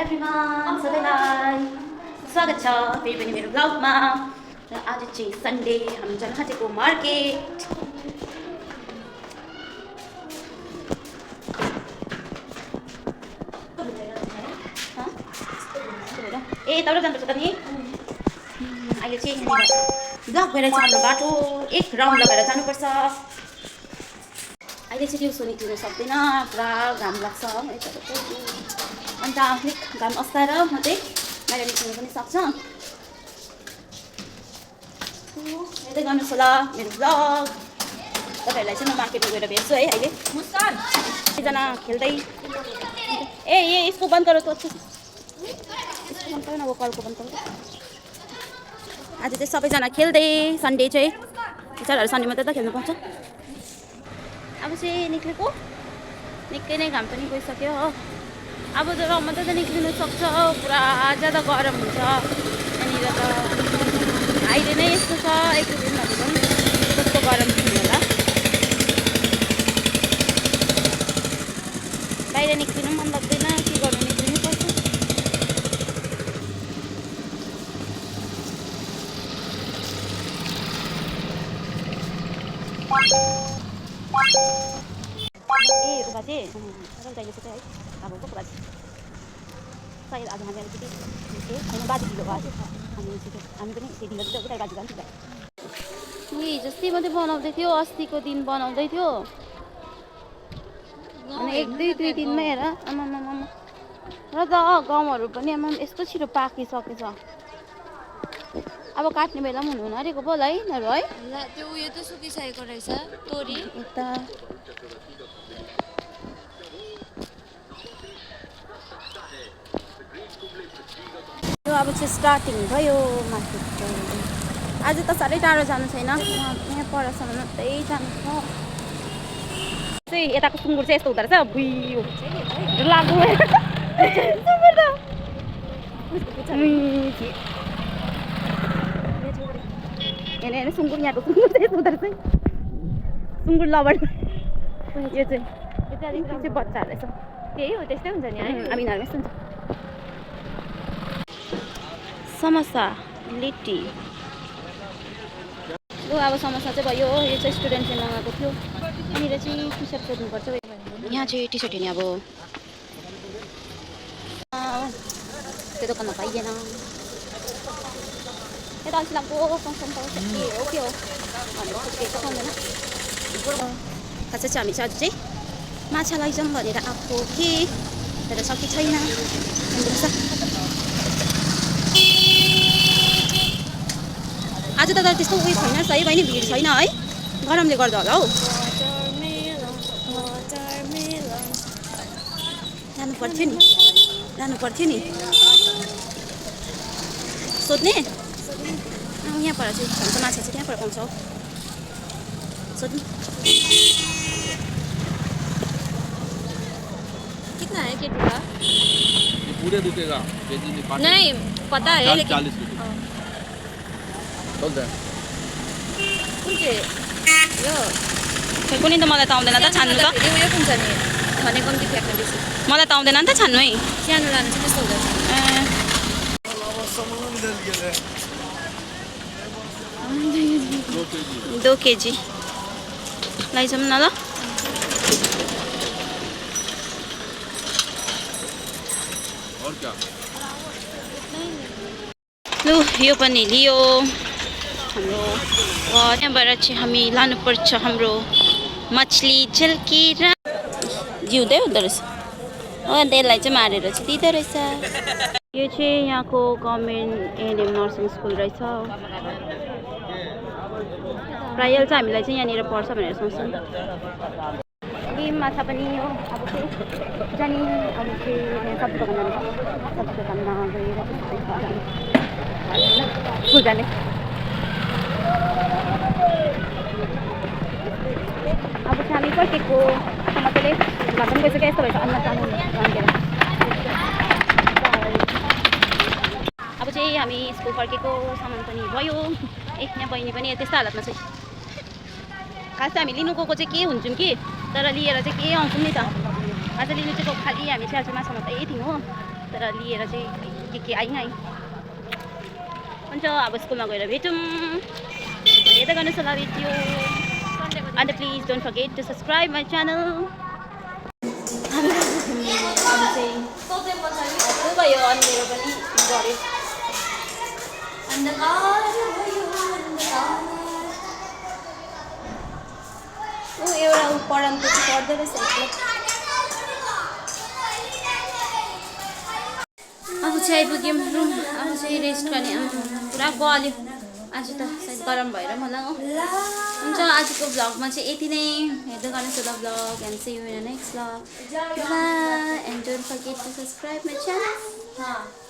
Everyone, सबैलाई स्वागत छ फेरि पनि मेरो ब्लगमा। र आज चाहिँ सन्डे, हामी जान खोजेको मार्केट। ए तल जानुपर्छ त नि। अहिले चाहिँ ब्लक भएर चाहिँ हाम्रो बाटो एक राउन्ड लगाएर जानुपर्छ। अहिले चाहिँ दिउँसो निक्लिनु सक्दैन, पुरा घाम लाग्छ। अन्त अलिक घाम अस्ताएर मात्रै बाहिर निक्लिनु पनि सक्छ। हेर्दै गर्नुहोस् होला मेरो ब्लग। तपाईँहरूलाई चाहिँ म मार्केटमा गएर भेट्छु है। अहिले एकजना खेल्दै ए यसको बन्द गर, यसको बन्द गर न, वो कलको बन्द गर। आज चाहिँ सबैजना खेल्दै, सन्डे चाहिँ बिचाराहरू सन्डे मात्रै त खेल्नु पाउँछ। अब चाहिँ निक्लेको निकै नै घाम पनि गइसक्यो हो। अब जब मात्रै त निक्लिनु सक्छ, पुरा ज्यादा गरम हुन्छ यहाँनिर त। अहिले नै यस्तो छ, एक दुई दिनमा पनि कस्तो गरम हुने होला। बाहिर निक्लिनु मन लाग्दैन, के गर्नु, निक्लिनु पर्छ। ए उ बाजे जहिले चाहिँ है अब को बाजे सायद आज हामी अलिकति होइन बाजे ढिलो भयो। हामी पनि त्यो ढिलो चाहिँ उता बाजे जान्छ। जस्तै मात्रै बनाउँदै थियो, अस्तिको दिन बनाउँदै थियो अनि एक दुई दिनमै हेर आमामामा। र त गहुँहरू पनि आमा यस्तो छिटो पाकिसकेछ। अब काट्ने बेला पनि हुनु आँटेको पो होला है यिनीहरू है। त्यो उयो त सुकिसकेको रहेछ तोरी यता। अब चाहिँ स्टार्टिङ भयो मार्केटको। आज त साह्रै टाढो जानु छैन, यहाँ परसम्म मात्रै जानु छ। चाहिँ यताको सुँगुर चाहिँ यस्तो हुँदो रहेछ, बुइयो लाग्नु हेर्ने सुँगुर, यहाँको सुँगुर चाहिँ यस्तो हुँदो रहेछ। सुँगुर लबर यो चाहिँ बच्चा रहेछ। त्यही हो, त्यस्तै हुन्छ नि है। अब यिनीहरू यस्तो हुन्छ। समोसा लिट्टी लु अब समोसा चाहिँ भयो। यो चाहिँ स्टुडेन्टले मगाएको थियो। यहाँनिर चाहिँ टी सर्ट सोध्नुपर्छ। यहाँ चाहिँ टी सर्ट हेर्ने अब त्यो दोकानमा पाइएन। यता अल्छी लाग्दो फङ्सन पाउँछ के हो भनेर केही त पाउँदैन। खास चाहिँ हामी चाहिँ आज चाहिँ माछा लैजाउँ भनेर आएको कि तर सकि छैन। आज त त्यस्तो उयो छैन है बहिनी, भिड छैन है, गरमले गर्दा होला हौ। जानु पर्थ्यो नि सोध्ने। यहाँ पर चाहिँ भन्छ माछा चाहिँ त्यहाँ पर पाउँछ हौ, सोध्नु। कितना है केजी का? पूरे रुकेगा केजी में नहीं पता है लेकिन 40 रुपये चल कुन चाहिँ यो खै कुनै त मलाई त आउँदैन त छान्नु त। उयो कुन छ नि भने कम्ती फ्याक्न बेसी मलाई त आउँदैन नि त छान्नु है। सानो लानु चाहिँ त्यस्तो हुँदैछ। 2 केजी लैजाउँ न ल। और क्या लु यो पनि लियो हाम्रो। त्यहाँबाट चाहिँ हामी लानुपर्छ हाम्रो मछली झल्केर जिउँदै हुँदो रहेछ। अन्त यसलाई चाहिँ मारेर चाहिँ दिँदो रहेछ। यो चाहिँ यहाँको गभर्मेन्ट एएनएम नर्सिङ स्कुल रहेछ। प्रायः चाहिँ हामीलाई चाहिँ यहाँनिर पढ्छ भनेर सोच्छौँ। यी माछा पनि हो। अब चाहिँ जाने अब चाहिँ सब्जी दोकान जाने, सब्जी दोकानमा गएर स्कुल जाने। अब चाहिँ हामी फर्केको मजाले घाम पनि गइसक्यो। यस्तो भएछ अन्ना जानु भनेर। अब चाहिँ हामी स्कुल फर्केको, सामान पनि भयो। यहाँ बहिनी पनि त्यस्तो हालतमा छ। खास चाहिँ हामी लिनु गएको चाहिँ के हुन्छौँ कि, तर लिएर चाहिँ के आउँछौँ नि त। आज लिनु चाहिँ खालि हामी चाहिँ आज माछा मात्रै थियौँ हो। तर लिएर चाहिँ के आइनँ है। हुन्छ अब स्कुलमा गएर भेटौँ। हेर्दै गर्नुहोस् होला भिडियो। अन्त please don't forget to subscribe my channel. भयो अनि मेरो पनि गऱ्यो। एउटा पढाउनु पढ्दो रहेछ। अब चाहिँ आइपुग्यौँ रुम। अब चाहिँ रेस्ट गर्ने। पुरा गल्यो आज त, सायद गरम भएर मलाई हो। हुन्छ आजको भ्लगमा चाहिँ यति नै। हेर्दै गर्नुहोस् होला vlog and see you in next vlog. Bye and don't forget to subscribe my channel.